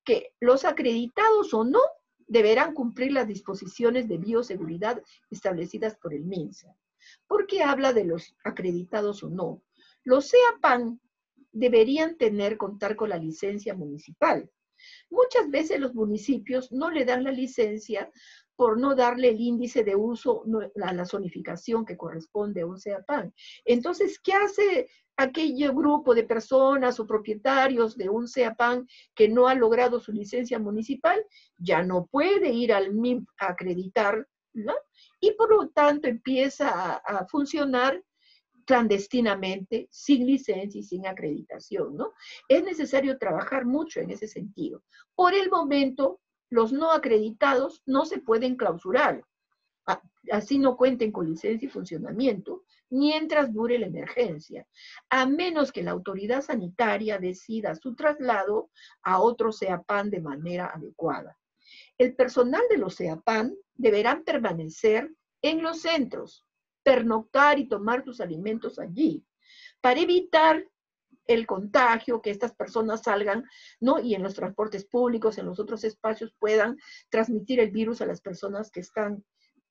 [SPEAKER 3] que los acreditados o no deberán cumplir las disposiciones de bioseguridad establecidas por el MINSA. ¿Por qué habla de los acreditados o no? Los CEAPAN deberían contar con la licencia municipal. Muchas veces los municipios no le dan la licencia por no darle el índice de uso, la zonificación que corresponde a un CEAPAN. Entonces, ¿qué hace aquel grupo de personas o propietarios de un CEAPAN que no ha logrado su licencia municipal? Ya no puede ir al MIP a acreditar, ¿no? Y por lo tanto empieza a funcionar clandestinamente, sin licencia y sin acreditación, ¿no? Es necesario trabajar mucho en ese sentido. Por el momento, los no acreditados no se pueden clausurar, así no cuenten con licencia y funcionamiento, mientras dure la emergencia, a menos que la autoridad sanitaria decida su traslado a otro CEAPAN de manera adecuada. El personal de los CEAPAN deberán permanecer en los centros, pernoctar y tomar sus alimentos allí, para evitar el contagio, que estas personas salgan, ¿no? Y en los transportes públicos, en los otros espacios, puedan transmitir el virus a las personas que están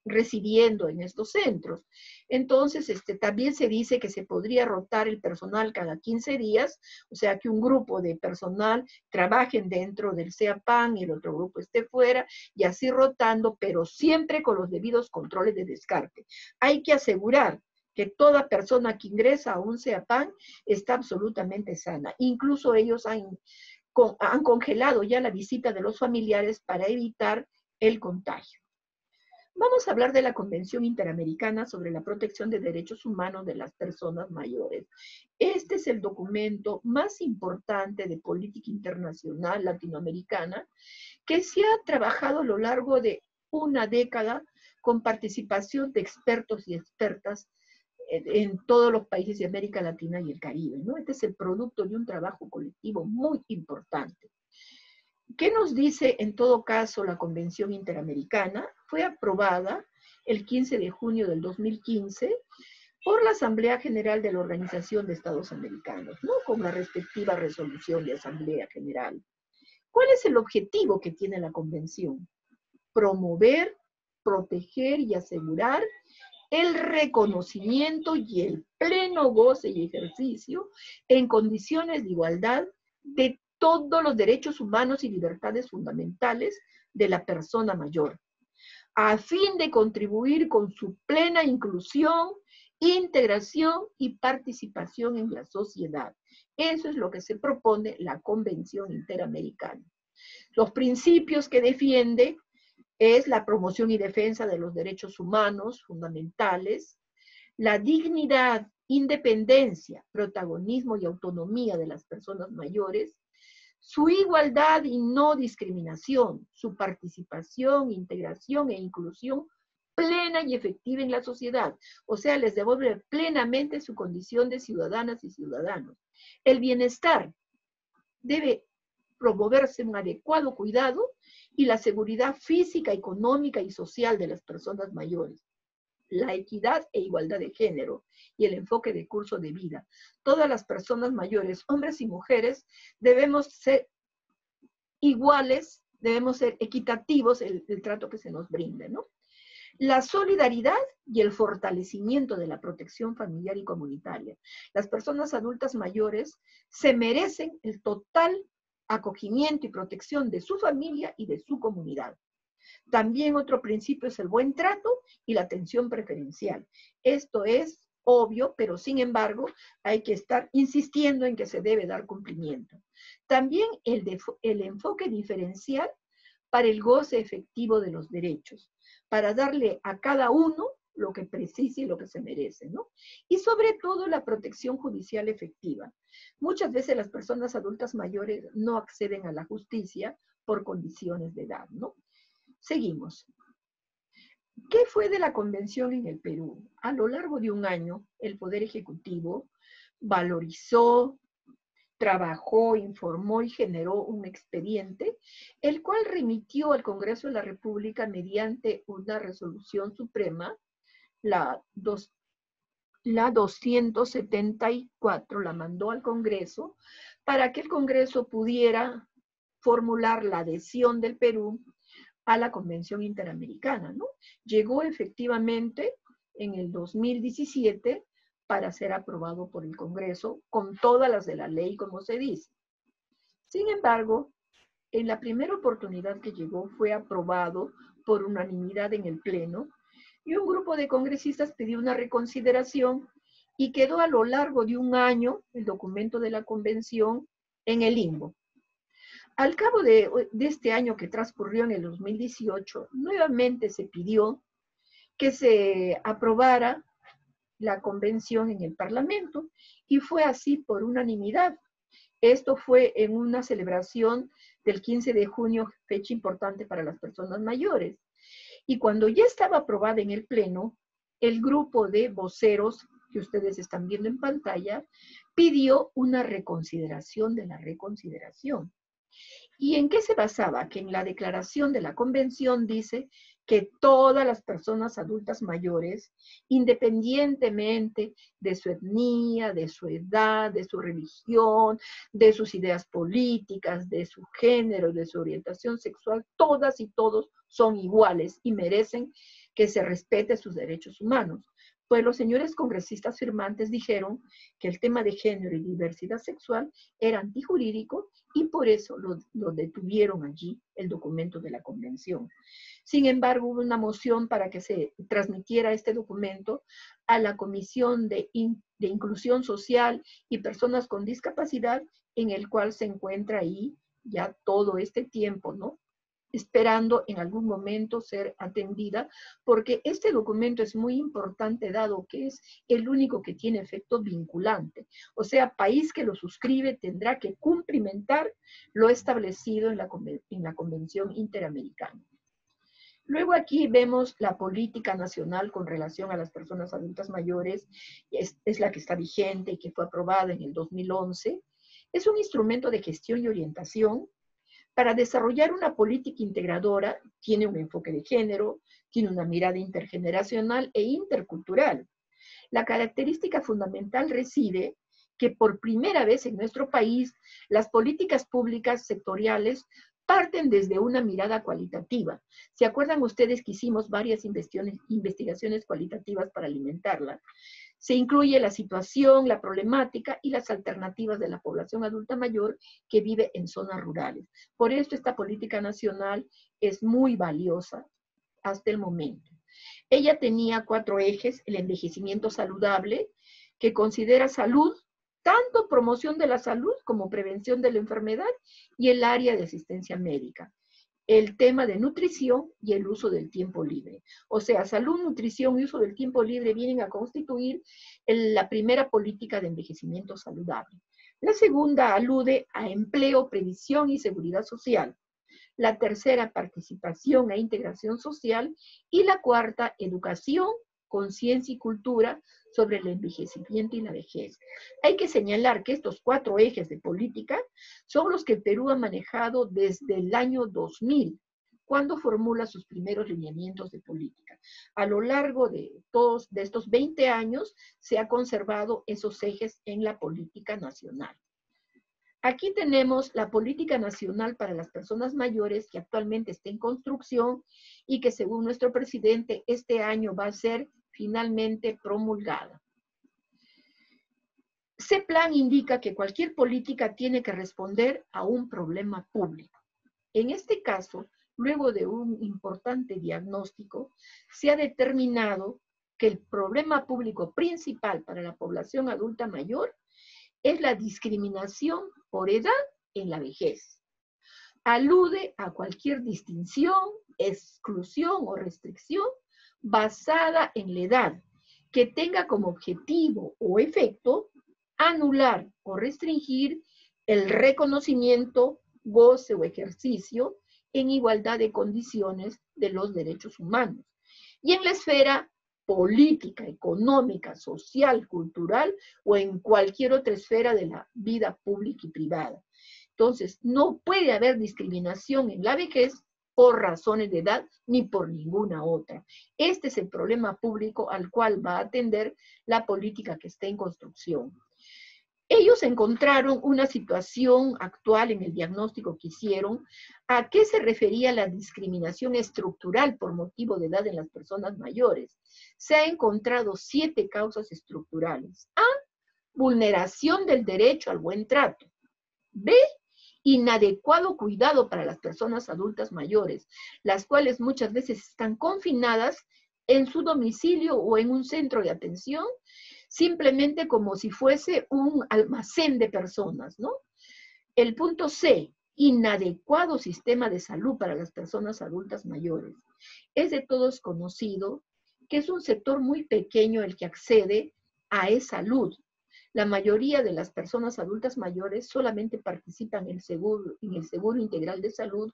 [SPEAKER 3] residiendo en estos centros. Entonces, también se dice que se podría rotar el personal cada 15 días, o sea, que un grupo de personal trabajen dentro del CEAPAN y el otro grupo esté fuera, y así rotando, pero siempre con los debidos controles de descarte. Hay que asegurar que toda persona que ingresa a un CEAPAN está absolutamente sana. Incluso ellos han congelado ya la visita de los familiares para evitar el contagio. Vamos a hablar de la Convención Interamericana sobre la Protección de Derechos Humanos de las Personas Mayores. Este es el documento más importante de política internacional latinoamericana que se ha trabajado a lo largo de una década con participación de expertos y expertas en todos los países de América Latina y el Caribe, ¿no? Este es el producto de un trabajo colectivo muy importante. ¿Qué nos dice en todo caso la Convención Interamericana? Fue aprobada el 15 de junio del 2015 por la Asamblea General de la Organización de Estados Americanos, ¿no? Con la respectiva resolución de Asamblea General. ¿Cuál es el objetivo que tiene la Convención? Promover, proteger y asegurar el reconocimiento y el pleno goce y ejercicio en condiciones de igualdad de todos los derechos humanos y libertades fundamentales de la persona mayor, a fin de contribuir con su plena inclusión, integración y participación en la sociedad. Eso es lo que se propone la Convención Interamericana. Los principios que defiende es la promoción y defensa de los derechos humanos fundamentales, la dignidad, independencia, protagonismo y autonomía de las personas mayores, su igualdad y no discriminación, su participación, integración e inclusión plena y efectiva en la sociedad, o sea, les devuelve plenamente su condición de ciudadanas y ciudadanos. El bienestar debe promoverse un adecuado cuidado y la seguridad física, económica y social de las personas mayores, la equidad e igualdad de género y el enfoque de curso de vida. Todas las personas mayores, hombres y mujeres, debemos ser iguales, debemos ser equitativos el trato que se nos brinde, ¿no? La solidaridad y el fortalecimiento de la protección familiar y comunitaria. Las personas adultas mayores se merecen el total acogimiento y protección de su familia y de su comunidad. También otro principio es el buen trato y la atención preferencial. Esto es obvio, pero sin embargo hay que estar insistiendo en que se debe dar cumplimiento. También el enfoque diferencial para el goce efectivo de los derechos, para darle a cada uno lo que precisa y lo que se merece, ¿no? Y sobre todo la protección judicial efectiva. Muchas veces las personas adultas mayores no acceden a la justicia por condiciones de edad, ¿no? Seguimos. ¿Qué fue de la convención en el Perú? A lo largo de un año, el Poder Ejecutivo valorizó, trabajó, informó y generó un expediente, el cual remitió al Congreso de la República mediante una resolución suprema, la 274, la mandó al Congreso, para que el Congreso pudiera formular la adhesión del Perú a la Convención Interamericana, ¿no? Llegó efectivamente en el 2017 para ser aprobado por el Congreso, con todas las de la ley, como se dice. Sin embargo, en la primera oportunidad que llegó fue aprobado por unanimidad en el Pleno, y un grupo de congresistas pidió una reconsideración y quedó a lo largo de un año el documento de la Convención en el limbo. Al cabo de este año que transcurrió en el 2018, nuevamente se pidió que se aprobara la convención en el Parlamento, y fue así por unanimidad. Esto fue en una celebración del 15 de junio, fecha importante para las personas mayores. Y cuando ya estaba aprobada en el Pleno, el grupo de voceros que ustedes están viendo en pantalla pidió una reconsideración de la reconsideración. ¿Y en qué se basaba? Que en la declaración de la convención dice que todas las personas adultas mayores, independientemente de su etnia, de su edad, de su religión, de sus ideas políticas, de su género, de su orientación sexual, todas y todos son iguales y merecen que se respete sus derechos humanos. Pues los señores congresistas firmantes dijeron que el tema de género y diversidad sexual era antijurídico, y por eso lo detuvieron allí, el documento de la convención. Sin embargo, hubo una moción para que se transmitiera este documento a la Comisión de Inclusión Social y Personas con Discapacidad, en el cual se encuentra ahí ya todo este tiempo, ¿no? Esperando en algún momento ser atendida, porque este documento es muy importante dado que es el único que tiene efecto vinculante. O sea, país que lo suscribe tendrá que cumplimentar lo establecido en la Convención Interamericana. Luego aquí vemos la política nacional con relación a las personas adultas mayores, es la que está vigente y que fue aprobada en el 2011. Es un instrumento de gestión y orientación para desarrollar una política integradora. Tiene un enfoque de género, tiene una mirada intergeneracional e intercultural. La característica fundamental reside que por primera vez en nuestro país las políticas públicas sectoriales parten desde una mirada cualitativa. ¿Se acuerdan ustedes que hicimos varias investigaciones cualitativas para alimentarla? Se incluye la situación, la problemática y las alternativas de la población adulta mayor que vive en zonas rurales. Por esto esta política nacional es muy valiosa hasta el momento. Ella tenía 4 ejes: el envejecimiento saludable, que considera salud, tanto promoción de la salud como prevención de la enfermedad, y el área de asistencia médica. El tema de nutrición y el uso del tiempo libre. O sea, salud, nutrición y uso del tiempo libre vienen a constituir la primera política de envejecimiento saludable. La segunda alude a empleo, previsión y seguridad social. La tercera, participación e integración social. Y la cuarta, educación, conciencia y cultura sobre el envejecimiento y la vejez. Hay que señalar que estos 4 ejes de política son los que el Perú ha manejado desde el año 2000, cuando formula sus primeros lineamientos de política. A lo largo de estos 20 años se ha conservado esos ejes en la política nacional. Aquí tenemos la política nacional para las personas mayores, que actualmente está en construcción y que, según nuestro presidente, este año va a ser finalmente promulgada. Ese plan indica que cualquier política tiene que responder a un problema público. En este caso, luego de un importante diagnóstico, se ha determinado que el problema público principal para la población adulta mayor es la discriminación por edad en la vejez. Alude a cualquier distinción, exclusión o restricción basada en la edad, que tenga como objetivo o efecto anular o restringir el reconocimiento, goce o ejercicio en igualdad de condiciones de los derechos humanos. Y en la esfera política, económica, social, cultural o en cualquier otra esfera de la vida pública y privada. Entonces, no puede haber discriminación en la vejez por razones de edad ni por ninguna otra. Este es el problema público al cual va a atender la política que está en construcción. Ellos encontraron una situación actual en el diagnóstico que hicieron. ¿A qué se refería la discriminación estructural por motivo de edad en las personas mayores? Se ha encontrado 7 causas estructurales. A, vulneración del derecho al buen trato. B, inadecuado cuidado para las personas adultas mayores, las cuales muchas veces están confinadas en su domicilio o en un centro de atención, simplemente como si fuese un almacén de personas, ¿no? El punto C, inadecuado sistema de salud para las personas adultas mayores. Es de todos conocido que es un sector muy pequeño el que accede a esa salud. La mayoría de las personas adultas mayores solamente participan en el seguro integral de salud,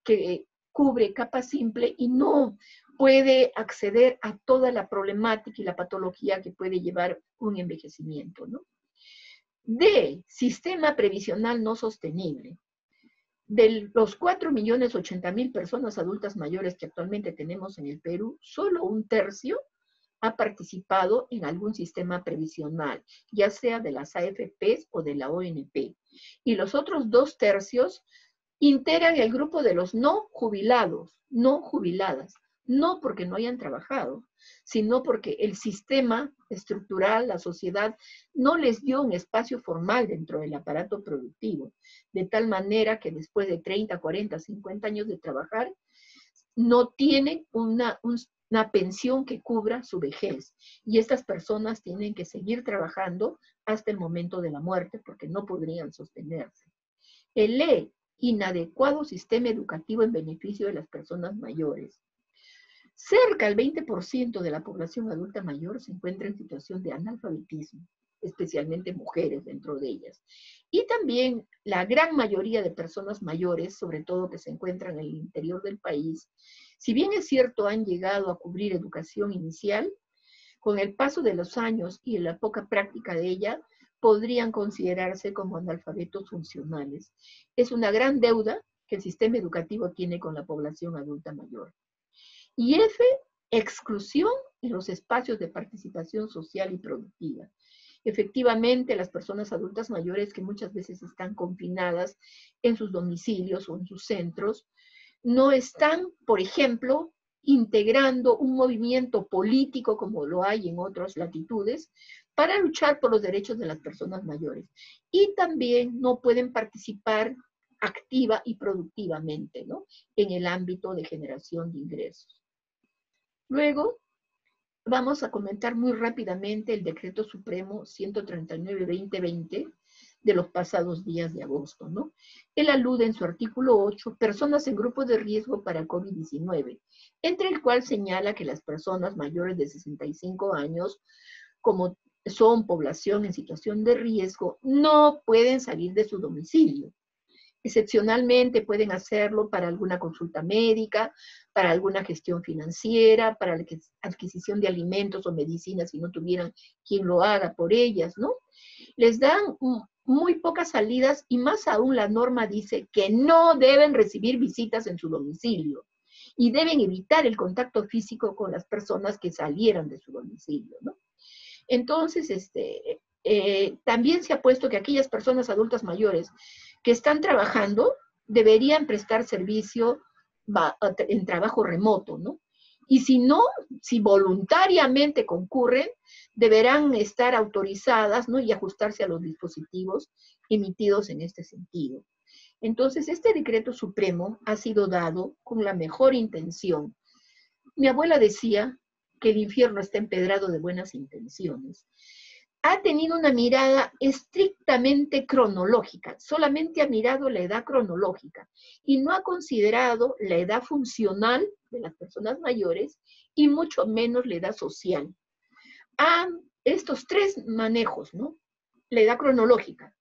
[SPEAKER 3] que cubre capa simple y no puede acceder a toda la problemática y la patología que puede llevar un envejecimiento, ¿no? D, sistema previsional no sostenible. De los 4.080.000 personas adultas mayores que actualmente tenemos en el Perú, solo 1/3 ha participado en algún sistema previsional, ya sea de las AFPs o de la ONP. Y los otros 2/3 integran el grupo de los no jubilados, no jubiladas, no porque no hayan trabajado, sino porque el sistema estructural, la sociedad, no les dio un espacio formal dentro del aparato productivo, de tal manera que después de 30, 40, 50 años de trabajar, no tienen una pensión que cubra su vejez. Y estas personas tienen que seguir trabajando hasta el momento de la muerte porque no podrían sostenerse. El E, inadecuado sistema educativo en beneficio de las personas mayores. Cerca del 20% de la población adulta mayor se encuentra en situación de analfabetismo, especialmente mujeres dentro de ellas. Y también la gran mayoría de personas mayores, sobre todo que se encuentran en el interior del país, si bien es cierto han llegado a cubrir educación inicial, con el paso de los años y la poca práctica de ella, podrían considerarse como analfabetos funcionales. Es una gran deuda que el sistema educativo tiene con la población adulta mayor. Y F, exclusión en los espacios de participación social y productiva. Efectivamente, las personas adultas mayores que muchas veces están confinadas en sus domicilios o en sus centros, no están, por ejemplo, integrando un movimiento político como lo hay en otras latitudes para luchar por los derechos de las personas mayores. Y también no pueden participar activa y productivamente, ¿no?, en el ámbito de generación de ingresos. Luego, vamos a comentar muy rápidamente el Decreto Supremo 139/2020 de los pasados días de agosto, ¿no? Él alude en su artículo 8, personas en grupo de riesgo para COVID-19, entre el cual señala que las personas mayores de 65 años, como son población en situación de riesgo, no pueden salir de su domicilio. Excepcionalmente pueden hacerlo para alguna consulta médica, para alguna gestión financiera, para la adquisición de alimentos o medicinas si no tuvieran quien lo haga por ellas, ¿no? Les dan muy pocas salidas y más aún la norma dice que no deben recibir visitas en su domicilio y deben evitar el contacto físico con las personas que salieran de su domicilio, ¿no? Entonces, también se ha puesto que aquellas personas adultas mayores que están trabajando deberían prestar servicio en trabajo remoto, ¿no? Y si no, si voluntariamente concurren, deberán estar autorizadas, ¿no? Y ajustarse a los dispositivos emitidos en este sentido. Entonces, este decreto supremo ha sido dado con la mejor intención. Mi abuela decía que el infierno está empedrado de buenas intenciones. Ha tenido una mirada estrictamente cronológica, solamente ha mirado la edad cronológica y no ha considerado la edad funcional de las personas mayores y mucho menos la edad social. Estos tres manejos, ¿no? La edad cronológica,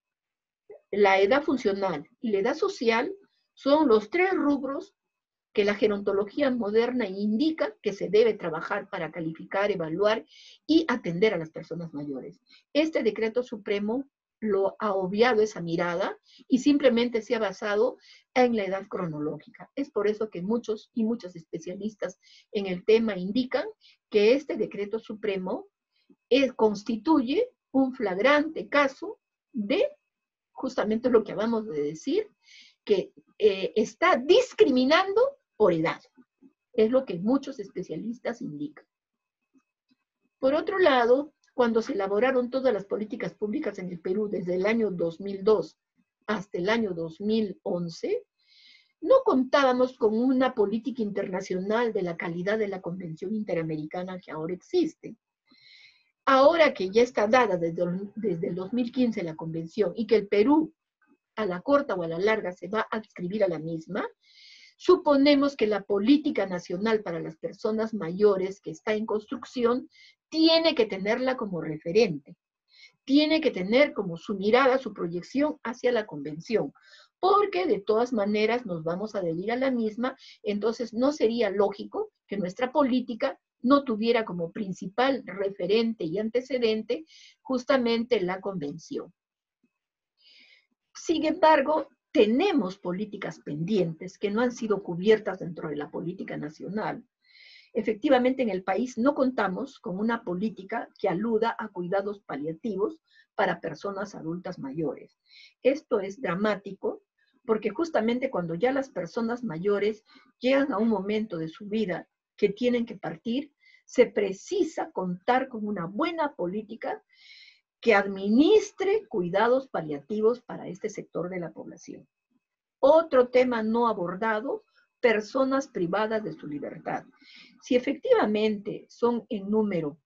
[SPEAKER 3] la edad funcional y la edad social son los tres rubros que la gerontología moderna indica que se debe trabajar para calificar, evaluar y atender a las personas mayores. Este decreto supremo lo ha obviado esa mirada y simplemente se ha basado en la edad cronológica. Es por eso que muchos y muchas especialistas en el tema indican que este decreto supremo constituye un flagrante caso de justamente lo que acabamos de decir, que está discriminando por edad. Es lo que muchos especialistas indican. Por otro lado, cuando se elaboraron todas las políticas públicas en el Perú desde el año 2002 hasta el año 2011, no contábamos con una política internacional de la calidad de la Convención Interamericana que ahora existe. Ahora que ya está dada desde el 2015 la Convención y que el Perú a la corta o a la larga se va a adscribir a la misma, suponemos que la política nacional para las personas mayores que está en construcción tiene que tenerla como referente, tiene que tener como su mirada, su proyección hacia la convención, porque de todas maneras nos vamos a adherir a la misma, entonces no sería lógico que nuestra política no tuviera como principal referente y antecedente justamente la convención. Sin embargo, tenemos políticas pendientes que no han sido cubiertas dentro de la política nacional. Efectivamente, en el país no contamos con una política que aluda a cuidados paliativos para personas adultas mayores. Esto es dramático porque justamente cuando ya las personas mayores llegan a un momento de su vida que tienen que partir, se precisa contar con una buena política que administre cuidados paliativos para este sector de la población. Otro tema no abordado, personas privadas de su libertad. Si efectivamente son en número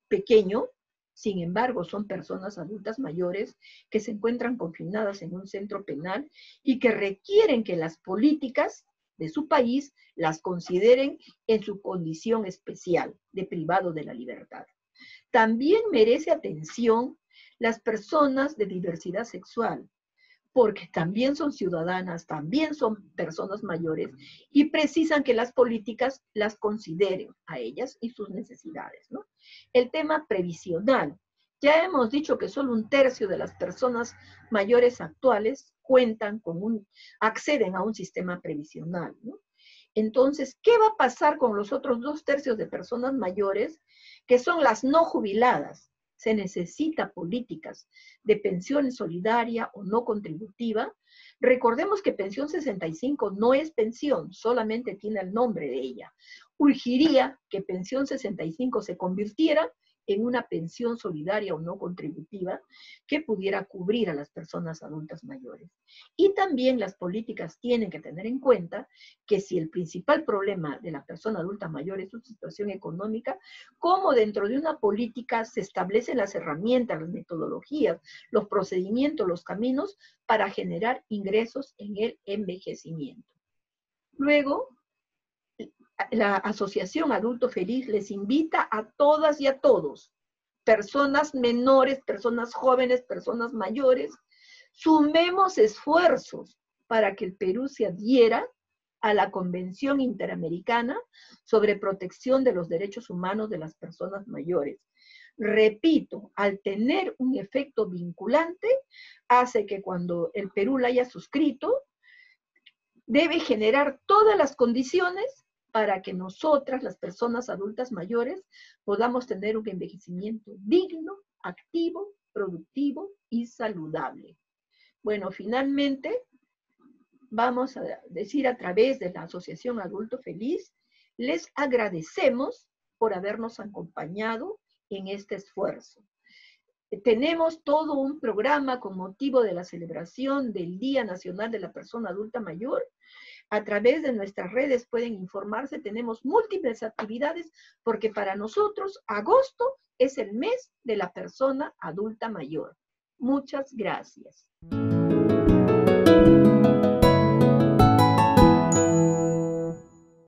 [SPEAKER 3] pequeño, sin embargo son personas adultas mayores que se encuentran confinadas en un centro penal y que requieren que las políticas de su país las consideren en su condición especial de privado de la libertad. También merece atención las personas de diversidad sexual, porque también son ciudadanas, también son personas mayores y precisan que las políticas las consideren a ellas y sus necesidades, ¿no? El tema previsional. Ya hemos dicho que solo 1/3 de las personas mayores actuales acceden a un sistema previsional, ¿no? Entonces, ¿qué va a pasar con los otros 2/3 de personas mayores que son las no jubiladas? Se necesita políticas de pensión solidaria o no contributiva. Recordemos que pensión 65 no es pensión, solamente tiene el nombre de ella. Urgiría que pensión 65 se convirtiera en una pensión solidaria o no contributiva que pudiera cubrir a las personas adultas mayores. Y también las políticas tienen que tener en cuenta que si el principal problema de la persona adulta mayor es su situación económica, cómo dentro de una política se establecen las herramientas, las metodologías, los procedimientos, los caminos para generar ingresos en el envejecimiento. Luego, la Asociación Adulto Feliz les invita a todas y a todos, personas menores, personas jóvenes, personas mayores, sumemos esfuerzos para que el Perú se adhiera a la Convención Interamericana sobre Protección de los Derechos Humanos de las Personas Mayores. Repito, al tener un efecto vinculante, hace que cuando el Perú la haya suscrito, debe generar todas las condiciones para que nosotras, las personas adultas mayores, podamos tener un envejecimiento digno, activo, productivo y saludable. Bueno, finalmente, vamos a decir a través de la Asociación Adulto Feliz, les agradecemos por habernos acompañado en este esfuerzo. Tenemos todo un programa con motivo de la celebración del Día Nacional de la Persona Adulta Mayor. A través de nuestras redes pueden informarse, tenemos múltiples actividades porque para nosotros agosto es el mes de la persona adulta mayor. Muchas gracias.